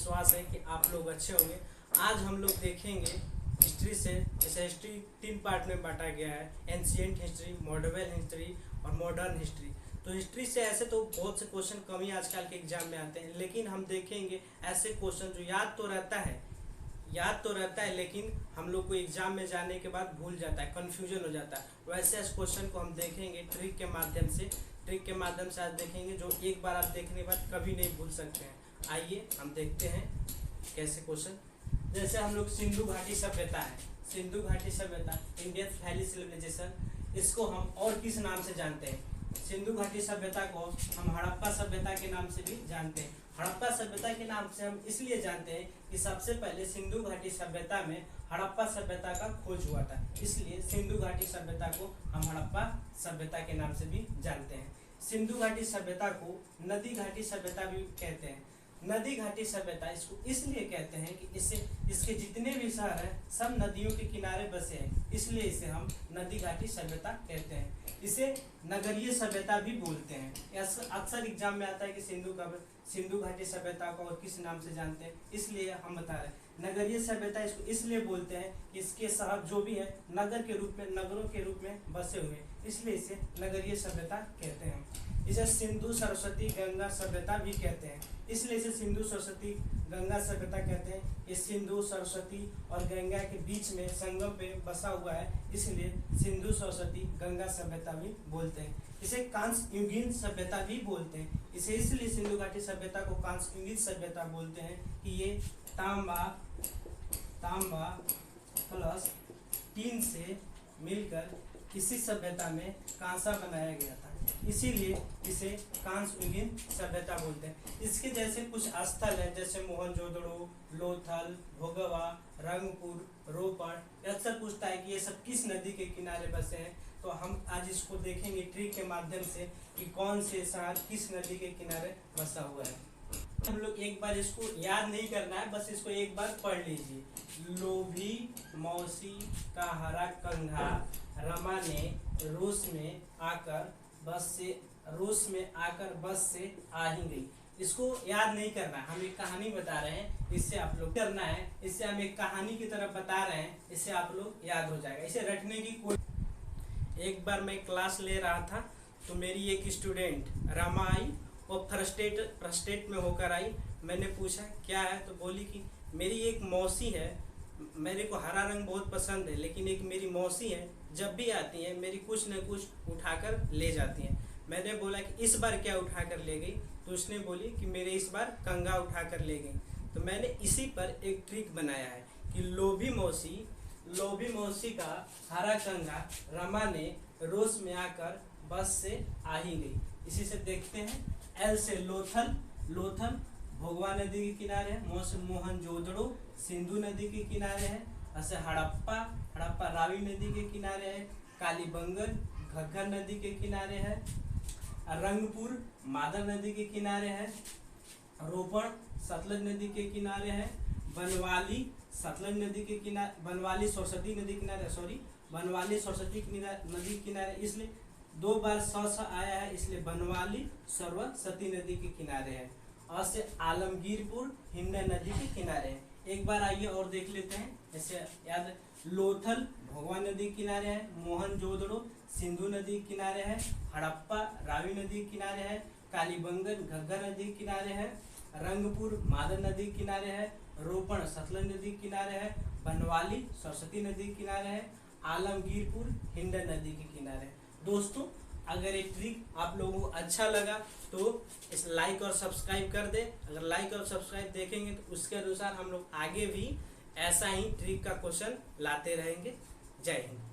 विश्वास है कि आप लोग अच्छे होंगे। आज हम लोग देखेंगे हिस्ट्री से, जैसे हिस्ट्री 3 पार्ट में बांटा गया है, एंशिएंट हिस्ट्री, मॉडर्न हिस्ट्री और मॉडर्न हिस्ट्री। तो हिस्ट्री से ऐसे तो बहुत से क्वेश्चन कम ही आजकल के एग्जाम में आते हैं, लेकिन हम देखेंगे ऐसे क्वेश्चन जो याद तो रहता है लेकिन हम लोग को एग्जाम में जाने के बाद भूल जाता है, कन्फ्यूजन हो जाता है। वैसे इस क्वेश्चन को हम देखेंगे ट्रिक के माध्यम से आज देखेंगे, जो एक बार आप देखने के बाद कभी नहीं भूल सकते हैं। आइए हम देखते हैं कैसे क्वेश्चन। जैसे हम लोग सिंधु घाटी सभ्यता है, सिंधु घाटी सभ्यता, इंडियन वैली सिविलाइजेशन, इसको हम और किस नाम से जानते हैं? सिंधु घाटी सभ्यता को हम हड़प्पा सभ्यता के नाम से भी जानते हैं। हड़प्पा सभ्यता के नाम से हम इसलिए जानते हैं कि सबसे पहले सिंधु घाटी सभ्यता में हड़प्पा सभ्यता का खोज हुआ था, इसलिए सिंधु घाटी सभ्यता को हम हड़प्पा सभ्यता के नाम से भी जानते हैं। सिंधु घाटी सभ्यता को नदी घाटी सभ्यता भी कहते हैं। नदी घाटी सभ्यता इसको इसलिए कहते हैं कि इसके जितने भी शहर हैं सब नदियों के किनारे बसे हैं, इसलिए इसे हम नदी घाटी सभ्यता कहते हैं। इसे नगरीय सभ्यता भी बोलते हैं। अक्सर एग्जाम में आता है कि सिंधु घाटी सभ्यता को और किस नाम से जानते हैं, इसलिए हम बता रहे हैं। नगरीय सभ्यता इसको इसलिए बोलते हैं कि इसके शहर जो भी है नगरों के रूप में बसे हुए, इसलिए इसे नगरीय सभ्यता कहते हैं। इसे सिंधु सरस्वती गंगा सभ्यता भी कहते हैं, इसलिए इसे सिंधु सरस्वती गंगा सभ्यता कहते हैं। ये सिंधु सरस्वती और गंगा के बीच में संगम पे बसा हुआ है, इसलिए सिंधु सरस्वती गंगा सभ्यता भी बोलते हैं। इसे कांस्य युगीन सभ्यता भी बोलते हैं। इसे इसलिए सिंधु घाटी सभ्यता को कांस्य युगीन सभ्यता बोलते हैं कि ये तांबा प्लस टीन से मिलकर इसी सभ्यता में कांसा बनाया गया था, इसीलिए इसे कांस्य युगीन सभ्यता बोलते हैं। इसके जैसे कुछ स्थल है, जैसे मोहनजोदड़ो, लोथल, भोगवा, रंगपुर, रोपड़। अक्सर पूछता है कि ये सब किस नदी के किनारे बसे हैं, तो हम आज इसको देखेंगे ट्रिक के माध्यम से कि कौन से शहर किस नदी के किनारे बसा हुआ है। हम लोग एक बार इसको याद नहीं करना है, बस इसको एक बार पढ़ लीजिए। लोभी मौसी का हरा कंघा रमा ने रूस में आकर बस से आ ही गई। इसको याद नहीं करना, हम एक कहानी बता रहे हैं, इससे आप लोग करना है। इससे हम एक कहानी की तरफ बता रहे हैं, इससे आप लोग याद हो जाएगा। इसे रटने की कोई। एक बार मैं क्लास ले रहा था तो मेरी एक स्टूडेंट रमा आई, वो फ्रस्ट्रेट में होकर आई। मैंने पूछा क्या है, तो बोली कि मेरी एक मौसी है, मेरे को हरा रंग बहुत पसंद है, लेकिन एक मेरी मौसी है, जब भी आती है मेरी कुछ न कुछ उठाकर ले जाती हैं। मैंने बोला कि इस बार क्या उठाकर ले गई, तो उसने बोली कि मेरे इस बार कंघा उठाकर ले गई। तो मैंने इसी पर एक ट्रिक बनाया है कि लोभी मौसी का हरा कंघा रमा ने रोज में आकर बस से आ ही गई। इसी से देखते हैं। एल से लोथल भोगवा नदी के किनारे है। मो से मोहनजोदड़ो सिंधु नदी के किनारे है। ऐसे हड़प्पा रावी नदी के किनारे है। कालीबंगन घग्गर नदी के किनारे है। रंगपुर मादर नदी के किनारे है। रोपड़ सतलज नदी के किनारे है। बनवाली सतलज नदी के किनारे, बनवाली सरस्वती नदी किनारे, इसलिए 2 बार स आया है, इसलिए बनवाली सरस्वती नदी के किनारे है। और से आलमगीरपुर हिंडन नदी के किनारे है। एक बार आइए और देख लेते हैं। जैसे याद, लोथल भोगवा नदी के किनारे है। मोहनजोदड़ो सिंधु नदी के किनारे है। हड़प्पा रावी नदी के किनारे है। कालीबंगन घग्गर नदी के किनारे है। रंगपुर मादर नदी के किनारे है। रोपड़ सतलज नदी के किनारे है। बनवाली सरस्वती नदी के किनारे है। आलमगीरपुर हिंडन नदी के किनारे है। दोस्तों, अगर ये ट्रिक आप लोगों को अच्छा लगा तो इस लाइक और सब्सक्राइब कर दे। अगर लाइक और सब्सक्राइब देखेंगे तो उसके अनुसार हम लोग आगे भी ऐसा ही ट्रिक का क्वेश्चन लाते रहेंगे। जय हिंद।